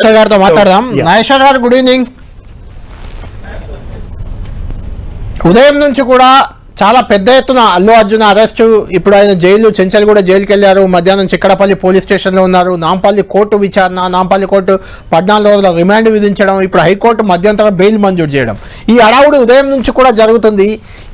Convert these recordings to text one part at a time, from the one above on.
గారితో మాట్లాడదాం. నాగేశ్వర్ గారు, గుడ్ ఈవినింగ్. ఉదయం నుంచి కూడా చాలా పెద్ద ఎత్తున అల్లు అర్జున్ అరెస్టు. ఇప్పుడు ఆయన జైలు, చెంచల్గూడ జైలుకి వెళ్ళారు. మధ్యాహ్నం చిక్కడపల్లి పోలీస్ స్టేషన్లో ఉన్నారు. నాంపల్లి కోర్టు విచారణ, నాంపల్లి కోర్టు 14 రోజుల రిమాండ్ విధించడం, ఇప్పుడు హైకోర్టు మధ్యంతర బెయిల్ మంజూరు చేయడం, ఈ హడావుడి ఉదయం నుంచి కూడా జరుగుతుంది.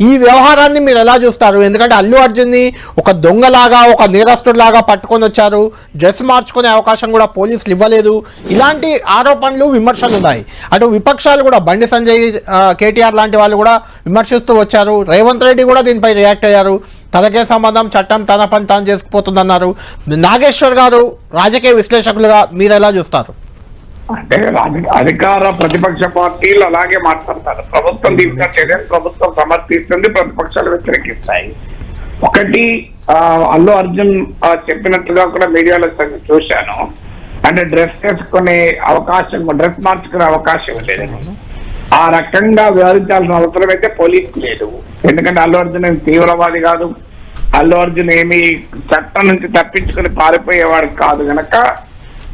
ఈ వ్యవహారాన్ని మీరు ఎలా చూస్తారు? ఎందుకంటే అల్లు అర్జున్ని ఒక దొంగలాగా, ఒక నేరస్తుడిలాగా పట్టుకొని వచ్చారు. డ్రెస్ మార్చుకునే అవకాశం కూడా పోలీసులు ఇవ్వలేదు. ఇలాంటి ఆరోపణలు, విమర్శలు ఉన్నాయి. అటు విపక్షాలు కూడా, బండి సంజయ్, కేటీఆర్ లాంటి వాళ్ళు కూడా విమర్శిస్తూ వచ్చారు. రేవంత్ రెడ్డి కూడా దీనిపై రియాక్ట్ అయ్యారు. తనకే సంబంధం, చట్టం తన పని తాను చేసుకుపోతుందన్నారు. నాగేశ్వర్ గారు, రాజకీయ విశ్లేషకులుగా మీరు ఎలా చూస్తారు? అంటే అధికార ప్రతిపక్ష పార్టీలు అలాగే మాట్లాడతారు. ప్రభుత్వం తీసుకున్న చర్యలు ప్రభుత్వం సమర్థిస్తుంది, ప్రతిపక్షాలు వ్యతిరేకిస్తాయి. ఒకటి, అల్లు అర్జున్ చెప్పినట్లుగా కూడా మీడియాలో చూశాను. అంటే డ్రెస్ వేసుకునే అవకాశం, డ్రెస్ మార్చుకునే అవకాశం లేదు. ఆ రకంగా వివరించాల్సిన అవసరం అయితే పోలీసుకు లేదు. ఎందుకంటే అల్లు అర్జున్ ఏమి తీవ్రవాది కాదు. అల్లు అర్జున్ ఏమి చట్టం నుంచి తప్పించుకుని పారిపోయేవాడు కాదు కనుక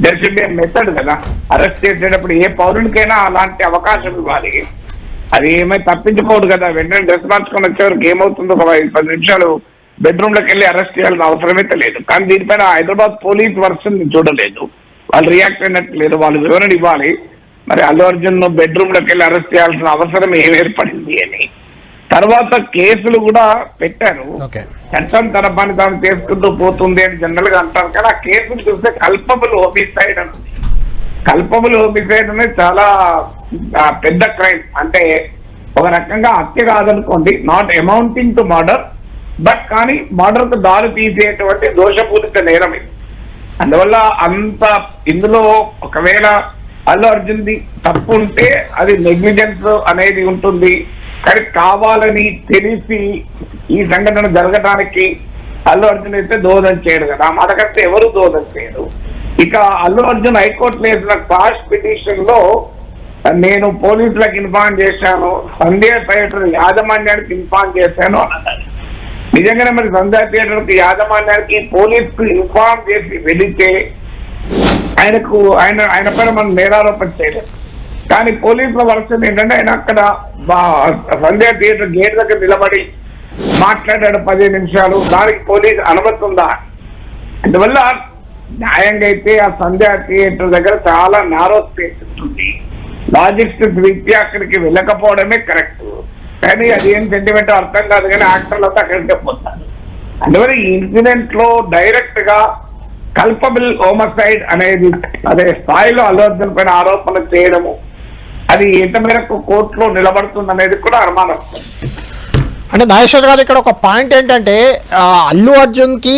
దెర్ షుడ్ బి మెథడ్ కదా. అరెస్ట్ చేసేటప్పుడు ఏ పౌరునికైనా అలాంటి అవకాశం ఇవ్వాలి. అది ఏమైనా తప్పించుకోడు కదా. వెంటనే డ్రెస్ మార్చుకొని వచ్చేవరకు ఏమవుతుందో ఒక 10 నిమిషాలు బెడ్రూమ్ లోకి వెళ్ళి అరెస్ట్ చేయాల్సిన అవసరమైతే లేదు. కానీ దీనిపైన హైదరాబాద్ పోలీస్ వర్షన్ చూడలేదు, వాళ్ళు రియాక్ట్ అయినట్టు లేదు. వాళ్ళు వివరణ ఇవ్వాలి. మరి అల్లు అర్జున్ బెడ్రూమ్ లోకి వెళ్ళి అరెస్ట్ చేయాల్సిన అవసరం ఏం ఏర్పడింది అని. తర్వాత కేసులు కూడా పెట్టారు. చట్టం తన పని తాను చేసుకుంటూ పోతుంది అని జనరల్ గా అంటారు. కానీ ఆ కేసులు చూస్తే కల్పబుల్ హోమిసైడ్ అని. కల్పబుల్ హోమిసైడ్ అనేది చాలా పెద్ద క్రైమ్. అంటే ఒక రకంగా హత్య కాదనుకోండి, not amounting to murder, but కానీ మర్డర్ కు దారి తీసేటువంటి దోషపూరిత నేరం ఇది. అందువల్ల అంత ఇందులో ఒకవేళ అల్లు అర్జున్ ది తప్పు ఉంటే అది నెగ్లిజెన్స్ అనేది ఉంటుంది. కానీ కావాలని తెలిసి ఈ సంఘటన జరగడానికి అల్లు అర్జున్ అయితే దోహదం చేయడు కదా. మనకంటే ఎవరు దోహదం చేయరు. ఇక అల్లు అర్జున్ హైకోర్టులో వేసిన క్వాష్ పిటిషన్ లో నేను పోలీసులకు ఇన్ఫార్మ్ చేశాను, సంధ్య థియేటర్ యాజమాన్యానికి ఇన్ఫార్మ్ చేశాను అన్నారు. నిజంగానే మరి సంధ్య థియేటర్ యాజమాన్యానికి పోలీసుకు ఇన్ఫార్మ్ చేసి వెళితే ఆయన పైన మనం నేరారోపణ చేయలేదు. కానీ పోలీసుల వర్షన్ ఏంటంటే ఆయన అక్కడ సంధ్య థియేటర్ గేట్ దగ్గర నిలబడి మాట్లాడాడు 15 నిమిషాలు. దానికి పోలీసు అనుమతి ఉందా? అందువల్ల న్యాయంగా అయితే ఆ సంధ్య థియేటర్ దగ్గర చాలా నారో స్పేస్ ఉంటుంది. లాజిస్టిక్స్ రీత్యా అక్కడికి వెళ్ళకపోవడమే కరెక్ట్. కానీ అది ఏం సెంటిమెంట్ అర్థం కాదు. కానీ యాక్టర్లతో అక్కడికే పోతారు. అందువల్ల ఈ ఇన్సిడెంట్ లో డైరెక్ట్ గా కల్పబుల్ హోమసైడ్ అనేది అదే స్థాయిలో అల్లు అర్జున్ పైన ఆరోపణ చేయడము, అది ఎంత మేరకు కోర్టులో నిలబడుతుంది అనేది కూడా అనుమానం. అంటే నాగేశ్వర్ గారు, ఇక్కడ ఒక పాయింట్ ఏంటంటే అల్లు అర్జున్కి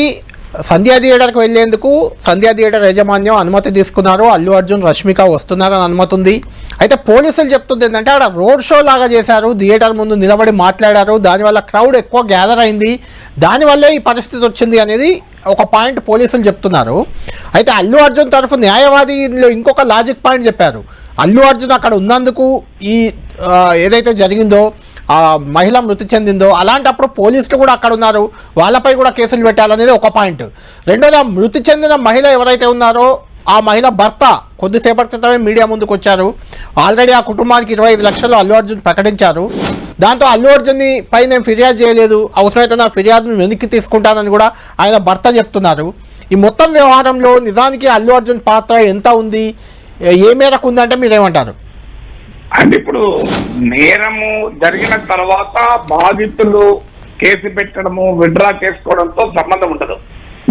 సంధ్యా థియేటర్కి వెళ్లేందుకు సంధ్యా థియేటర్ యాజమాన్యం అనుమతి తీసుకున్నారు. అల్లు అర్జున్, రష్మిక వస్తున్నారని అనుమతి ఉంది. అయితే పోలీసులు చెప్తుంది ఏంటంటే అక్కడ రోడ్ షో లాగా చేశారు, థియేటర్ ముందు నిలబడి మాట్లాడారు, దానివల్ల క్రౌడ్ ఎక్కువ గ్యాదర్ అయింది, దానివల్లే ఈ పరిస్థితి వచ్చింది అనేది ఒక పాయింట్ పోలీసులు చెప్తున్నారు. అయితే అల్లు అర్జున్ తరఫు న్యాయవాదిలో ఇంకొక లాజిక్ పాయింట్ చెప్పారు. అల్లు అర్జున్ అక్కడ ఉన్నందుకు ఈ ఏదైతే జరిగిందో, మహిళ మృతి చెందిందో, అలాంటప్పుడు పోలీసులు కూడా అక్కడ ఉన్నారు, వాళ్ళపై కూడా కేసులు పెట్టాలనేది ఒక పాయింట్. రెండోది, ఆ మృతి చెందిన మహిళ ఎవరైతే ఉన్నారో ఆ మహిళ భర్త కొద్దిసేపటి క్రితమే మీడియా ముందుకు వచ్చారు. ఆల్రెడీ ఆ కుటుంబానికి 25 లక్షలు అల్లు అర్జున్ ప్రకటించారు. దాంతో అల్లు అర్జున్ని పై నేను ఫిర్యాదు చేయలేదు, అవసరమైతే నా ఫిర్యాదును వెనక్కి తీసుకుంటానని కూడా ఆయన భర్త చెప్తున్నారు. ఈ మొత్తం వ్యవహారంలో నిజానికి అల్లు అర్జున్ పాత్ర ఎంత ఉంది, ఏ మేరకు ఉందంటే మీరేమంటారు? అంటే ఇప్పుడు నేరము జరిగిన తర్వాత బాధితులు కేసు పెట్టడము, విత్డ్రా చేసుకోవడంతో సంబంధం ఉండదు.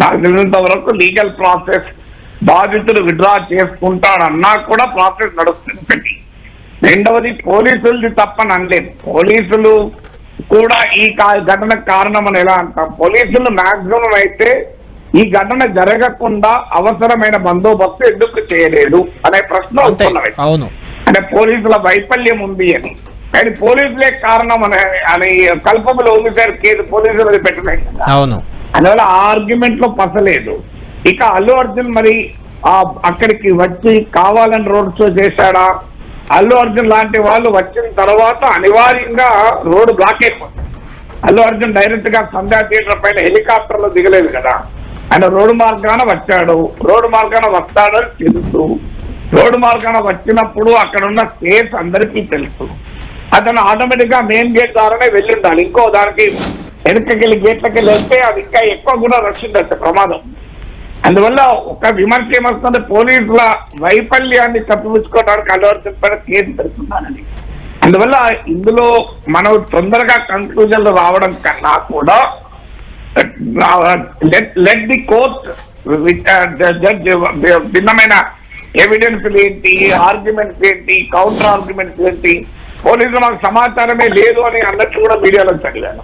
నాకు తెలిసినంత వరకు లీగల్ ప్రాసెస్, బాధితులు విత్డ్రా చేసుకుంటాడన్నా కూడా ప్రాసెస్ నడుస్తుంది. రెండవది, పోలీసులది తప్పని అనలేదు. పోలీసులు కూడా ఈ ఘటనకు కారణం అని ఎలా అంటాం? పోలీసులు మాక్సిమం అయితే ఈ ఘటన జరగకుండా అవసరమైన బందోబస్తు ఎందుకు చేయలేదు అనే ప్రశ్న వస్తున్నది. అంటే పోలీసుల వైఫల్యం ఉంది అని. కానీ పోలీసులే కారణం అని కల్పబుల్ హోమిసైడ్ కేసు పోలీసులు పెట్టలేదు కదా. అందువల్ల ఆ ఆర్గ్యుమెంట్ లో పసలేదు. ఇక అల్లు అర్జున్ మరి అక్కడికి వచ్చి కావాలని రోడ్ షో చేశాడా? అల్లు అర్జున్ లాంటి వాళ్ళు వచ్చిన తర్వాత అనివార్యంగా రోడ్డు బ్లాక్ అయిపోతుంది. అల్లు అర్జున్ డైరెక్ట్ గా సంధ్యా థియేటర్ పైన హెలికాప్టర్ లో దిగలేదు కదా. ఆయన రోడ్డు మార్గాన వచ్చాడు, రోడ్డు మార్గాన వస్తాడని తెలుసు. రోడ్డు మార్గాన వచ్చినప్పుడు అక్కడ ఉన్న స్పేస్ అందరికీ తెలుసు. అతను ఆటోమేటిక్ గా మెయిన్ గేట్ ద్వారానే వెళ్ళి ఉండాలి. ఇంకో దానికి వెనకకెళ్ళి గేట్లకి వెళ్తే అది ఇంకా ఎక్కువ కూడా రష్ ఉండొచ్చు, ప్రమాదం. అందువల్ల ఒక విమర్శ ఏమొస్తుంది, పోలీసుల వైఫల్యాన్ని తప్పిపుచ్చుకోవడానికి అల్లు అర్జున్ పైన కేసు పెడుతున్నానని. అందువల్ల ఇందులో మనం తొందరగా కన్క్లూజన్ రావడం కన్నా కూడా లెట్ ది కోర్ట్ జడ్జ్ భిన్నమైన ఎవిడెన్స్ ఏంటి, ఆర్గ్యుమెంట్స్ ఏంటి, కౌంటర్ ఆర్గ్యుమెంట్స్ ఏంటి, పోలీసులు మాకు సమాచారమే లేదు అని అన్నట్టు కూడా మీడియాలో చదివాను.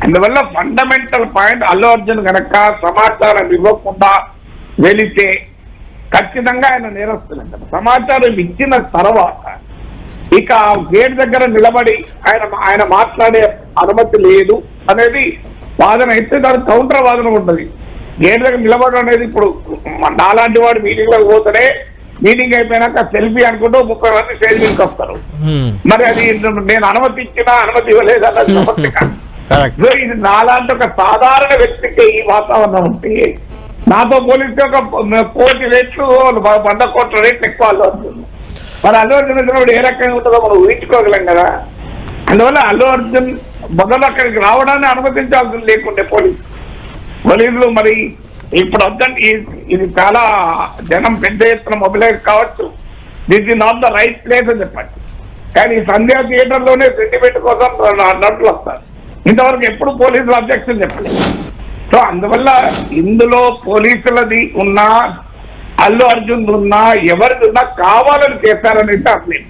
అందువల్ల ఫండమెంటల్ పాయింట్, అల్లు అర్జున్ గనక సమాచారం ఇవ్వకుండా వెళితే ఖచ్చితంగా ఆయన నేరస్తులంట. సమాచారం ఇచ్చిన తర్వాత ఇక గేట్ దగ్గర నిలబడి ఆయన మాట్లాడే అనుమతి లేదు అనేది వాదన అయితే దాని కౌంటర్ వాదన ఉంటుంది. గేట్ దగ్గర నిలబడడం అనేది ఇప్పుడు నాలాంటి వాడు మీటింగ్ లోకి పోతేనే మీటింగ్ అయిపోయినాక సెల్ఫీ అనుకుంటూ 30 మంది స్టేజ్ మీదకి వస్తారు. మరి అది నేను అనుమతి ఇచ్చినా అనుమతి ఇవ్వలేదు అన్నది సమస్య కాదు. ఇది నాలాంటి ఒక సాధారణ వ్యక్తికి ఈ వాతావరణం ఉంటే నాతో పోలిస్తే ఒక 1 కోటి రేట్లు 100 కోట్ల రేట్లు ఎక్కువ అల్లు అర్జున్. మరి అల్లు అర్జున్ వచ్చినప్పుడు ఏ రకంగా ఉంటుందో మనం ఊహించుకోగలం కదా. అందువల్ల అల్లు అర్జున్ మొదలు అక్కడికి రావడాన్ని అనుమతించాల్సి లేకుండే పోలీసులు. మరి ఇప్పుడు వద్దండి, ఇది చాలా జనం పెద్ద ఎత్తున మొబిలైజ్ కావచ్చు, this is not the right place అని చెప్పండి. కానీ సంధ్యా థియేటర్ లోనే సెంటిమెంట్ కోసం నటులు వస్తారు. ఇంతవరకు ఎప్పుడు పోలీసులు అబ్జెక్షన్ చెప్పలేదు. సో అందువల్ల ఇందులో పోలీసులది ఉన్నా, అల్లు అర్జున్ ఉన్నా, ఎవరిది ఉన్నా కావాలని చేశారని అర్థం.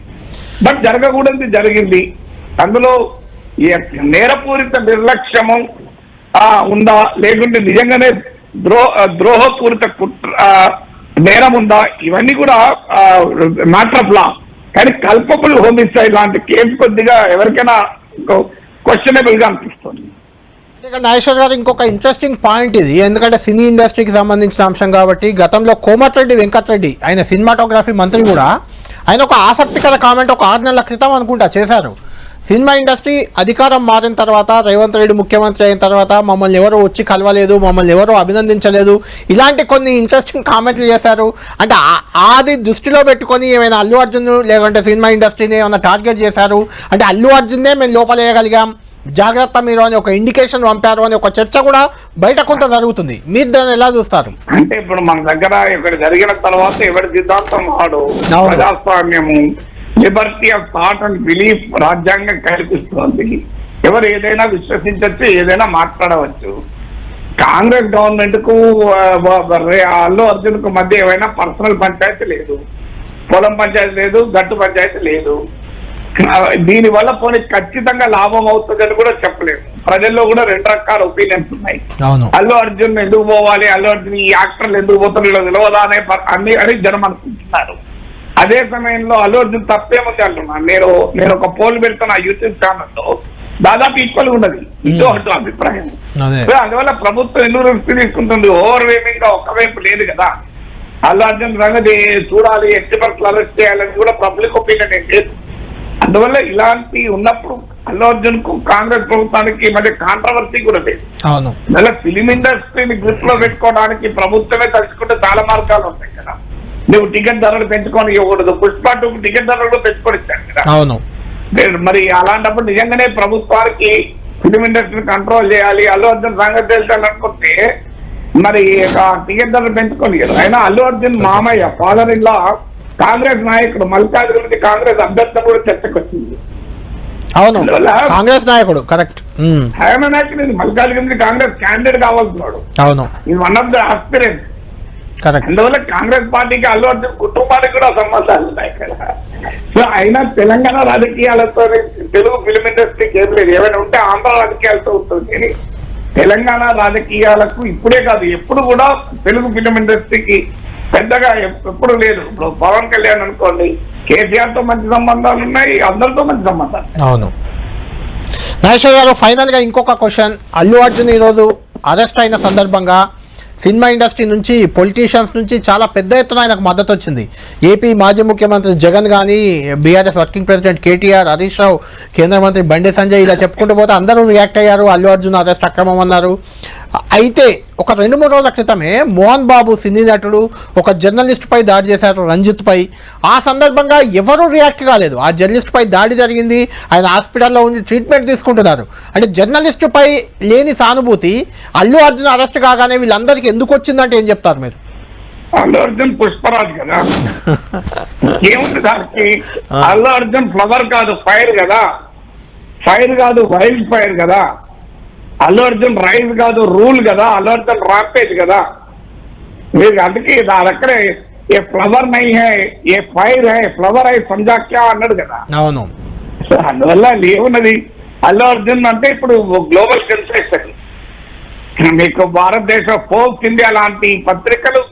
బట్ జరగకూడదు జరిగింది. అందులో నేరపూరిత నిర్లక్ష్యము ఉందా, లేకుంటే నిజంగానే ద్రోహపూరిత నేరం ఉందా, ఇవన్నీ కూడా మ్యాటర్ ఆఫ్ లా. కానీ కల్పబుల్ హోమిసైడ్ లాంటి కేసు కొద్దిగా ఎవరికైనా క్వశ్చనబుల్ గా అనిపిస్తుంది. నాగేశ్వర్ గారు, ఇంకొక ఇంట్రెస్టింగ్ పాయింట్ ఇది, ఎందుకంటే సినీ ఇండస్ట్రీకి సంబంధించిన అంశం కాబట్టి గతంలో కోమటిరెడ్డి వెంకటరెడ్డి ఆయన సినిమాటోగ్రఫీ మంత్రి కూడా ఆయన ఒక ఆసక్తికర కామెంట్ ఒక 6 నెలల క్రితం అనుకుంటా చేశారు. సినిమా ఇండస్ట్రీ అధికారం మారిన తర్వాత, రేవంత్ రెడ్డి ముఖ్యమంత్రి అయిన తర్వాత మమ్మల్ని ఎవరు వచ్చి కలవలేదు, మమ్మల్ని ఎవరు అభినందించలేదు, ఇలాంటి కొన్ని ఇంట్రెస్టింగ్ కామెంట్లు చేశారు. అంటే అది దృష్టిలో పెట్టుకొని ఏమైనా అల్లు అర్జున్ లేకుంటే సినిమా ఇండస్ట్రీని ఏమైనా టార్గెట్ చేశారు అంటే అల్లు అర్జున్నే మేము లోపలేయగలిగాం, జాగ్రత్త మీరు అని ఒక ఇండికేషన్ పంపారు అని ఒక చర్చ కూడా బయట కొంత జరుగుతుంది. మీరు దాన్ని ఎలా చూస్తారు? అంటే ఇప్పుడు మన దగ్గర ఇక్కడ జరిగిన తర్వాత ఎవరి సిద్ధాంతం వాడు, ప్రజాస్వామ్యము, liberty of thought and belief రాజ్యాంగం కల్పిస్తుంది. ఎవరు ఏదైనా విశ్వసించవచ్చు, ఏదైనా మాట్లాడవచ్చు. కాంగ్రెస్ గవర్నమెంట్ కు అల్లు అర్జున్ కు మధ్య ఏమైనా పర్సనల్ పంచాయతీ లేదు, పొలం పంచాయతీ లేదు, గట్టు పంచాయతీ లేదు. దీని వల్ల పోనీ ఖచ్చితంగా లాభం అవుతుందని కూడా చెప్పలేము. ప్రజల్లో కూడా 2 రకాల ఒపీనియన్స్ ఉన్నాయి. అల్లు అర్జున్ ఎందుకు పోవాలి, అల్లు అర్జున్ ఈ యాక్టర్లు ఎందుకు పోతారు తెలియదా అని జనం అనుకుంటున్నారు. అదే సమయంలో అల్లు అర్జున్ తప్పేముంది అంటున్నాను. నేను ఒక పోల్ పెడుతున్నా యూట్యూబ్ ఛానల్లో, దాదాపు ఈక్వల్ ఉన్నది ఇదో అటు అభిప్రాయం. అందువల్ల ప్రభుత్వం ఎందుకు రిస్క్ తీసుకుంటుంది, ఓవర్వేమింగ్ గా ఒకవైపు లేదు కదా. అల్లు అర్జున్ సంగతి చూడాలి, ఎట్టి పరిస్థితులు అరెస్ట్ చేయాలని కూడా పబ్లిక్ ఒపీనియన్ ఏం లేదు. అందువల్ల ఇలాంటి ఉన్నప్పుడు అల్లు అర్జున్ కు కాంగ్రెస్ ప్రభుత్వానికి మధ్య కాంట్రవర్సీ కూడా లేదు. మళ్ళీ ఫిలిం ఇండస్ట్రీని గ్రిప్ లో పెట్టుకోవడానికి ప్రభుత్వమే తలుచుకుంటే చాలా మార్గాలు ఉంటాయి కదా. నువ్వు టికెట్ ధరలు పెంచుకొని ఇవ్వకూడదు, పుష్ప 2 టికెట్ ధరలు పెంచుకొని ఇచ్చాను కదా. మరి అలాంటప్పుడు నిజంగానే ప్రభుత్వానికి ఫిలిం ఇండస్ట్రీని కంట్రోల్ చేయాలి, అల్లు అర్జున్ సంగతి తెలుసాలనుకుంటే మరి టికెట్ ధరలు పెంచుకొని. అయినా అల్లు అర్జున్ మామయ్య ఫాదర్ ఇన్ లా కాంగ్రెస్ నాయకుడు, మల్కాజ్గిరి కాంగ్రెస్ అభ్యర్థి కూడా చర్చకు వచ్చింది. అవును, కాంగ్రెస్ నాయకుడు కరెక్ట్. ఆయన నాయకుడు మల్కాజ్గిరి కాంగ్రెస్ క్యాండిడేట్ కావాల్సినాడు. అవును, ఇది వన్ ఆఫ్ ద ఆస్పిరెంట్. అందువల్ల కాంగ్రెస్ పార్టీకి అల్లు అర్జున్ కుటుంబానికి కూడా సంబంధాలు ఉన్నాయి కదా. సో అయినా తెలంగాణ రాజకీయాలతో తెలుగు ఫిలిం ఇండస్ట్రీకి ఏం లేదు. ఏమైనా ఉంటే ఆంధ్ర రాజకీయాలతో ఉంటుంది కానీ తెలంగాణ రాజకీయాలకు ఇప్పుడే కాదు ఎప్పుడు కూడా తెలుగు ఫిలిం ఇండస్ట్రీకి పెద్దగా ఎప్పుడు లేదు. ఇప్పుడు పవన్ కళ్యాణ్ అనుకోండి, కేసీఆర్ తో మంచి సంబంధాలు ఉన్నాయి, అందరితో మంచి సంబంధాలు. అవును. నాగేశ్వర్ గారు, ఫైనల్ గా ఇంకొక క్వశ్చన్. అల్లు అర్జున్ ఈరోజు అరెస్ట్ అయిన సందర్భంగా సినిమా ఇండస్ట్రీ నుంచి, పొలిటీషియన్స్ నుంచి చాలా పెద్ద ఎత్తున ఆయనకు మద్దతు వచ్చింది. ఏపీ మాజీ ముఖ్యమంత్రి జగన్ కానీ, BRS working president KTR, Harish Rao, కేంద్ర మంత్రి బండి సంజయ్, ఇలా చెప్పుకుంటూ పోతే అందరూ రియాక్ట్ అయ్యారు. అల్లు అర్జున్ అరెస్ట్ అక్రమం అన్నారు. అయితే ఒక 2-3 రోజుల క్రితమే మోహన్ బాబు సినీ నటుడు ఒక జర్నలిస్ట్ పై దాడి చేశారు, రంజిత్ పై. ఆ సందర్భంగా ఎవరూ రియాక్ట్ కాలేదు. ఆ జర్నలిస్ట్ పై దాడి జరిగింది, ఆయన హాస్పిటల్లో ఉండి ట్రీట్మెంట్ తీసుకుంటున్నారు. అంటే జర్నలిస్టు పై లేని సానుభూతి అల్లు అర్జున్ అరెస్ట్ కాగానే వీళ్ళందరికీ ఎందుకు వచ్చిందంటే ఏం చెప్తారు మీరు? అల్లు అర్జున్ పుష్పరాజ్ కదా, ఏముంది దానికి? అల్లు అర్జున్ ఫ్లవర్ కాదు, ఫైర్ కదా. ఫైర్ కాదు, వైల్డ్ ఫైర్ కదా. అల్లు అర్జున్ రైజ్ కాదు, రూల్ కదా. అల్లు అర్జున్ రాంపేజ్ కదా. మీరు అందుకే అక్కడే ఏ ఫ్లవర్ నై హై, ఏ ఫైర్ హై, ఫ్లవర్ హై సంజా క్యా అన్నాడు కదా. అవును. అందువల్ల ఏమున్నది, అల్లు అర్జున్ అంటే ఇప్పుడు గ్లోబల్ సెన్సేషన్. మీకు భారతదేశ ఫోర్బ్స్ ఇండియా లాంటి పత్రికలు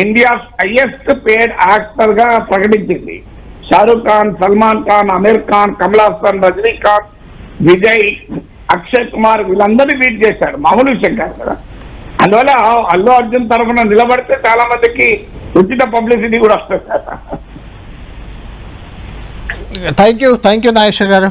ఇండియా హైయెస్ట్ పేడ్ యాక్టర్ గా ప్రకటించింది. షారూక్ ఖాన్, సల్మాన్ ఖాన్, అమీర్ ఖాన్, కమల్ హాసన్, రజనీకాంత్, విజయ్, అక్షయ్ కుమార్ వీళ్ళందరినీ బీట్ చేశాడు. మామూలు విషయం కాదు కదా. అందువల్ల అల్లు అర్జున్ తరఫున నిలబడితే చాలా మందికి ఉచిత పబ్లిసిటీ కూడా వస్తుంది. థ్యాంక్ యూ నాగేశ్వర్ గారు.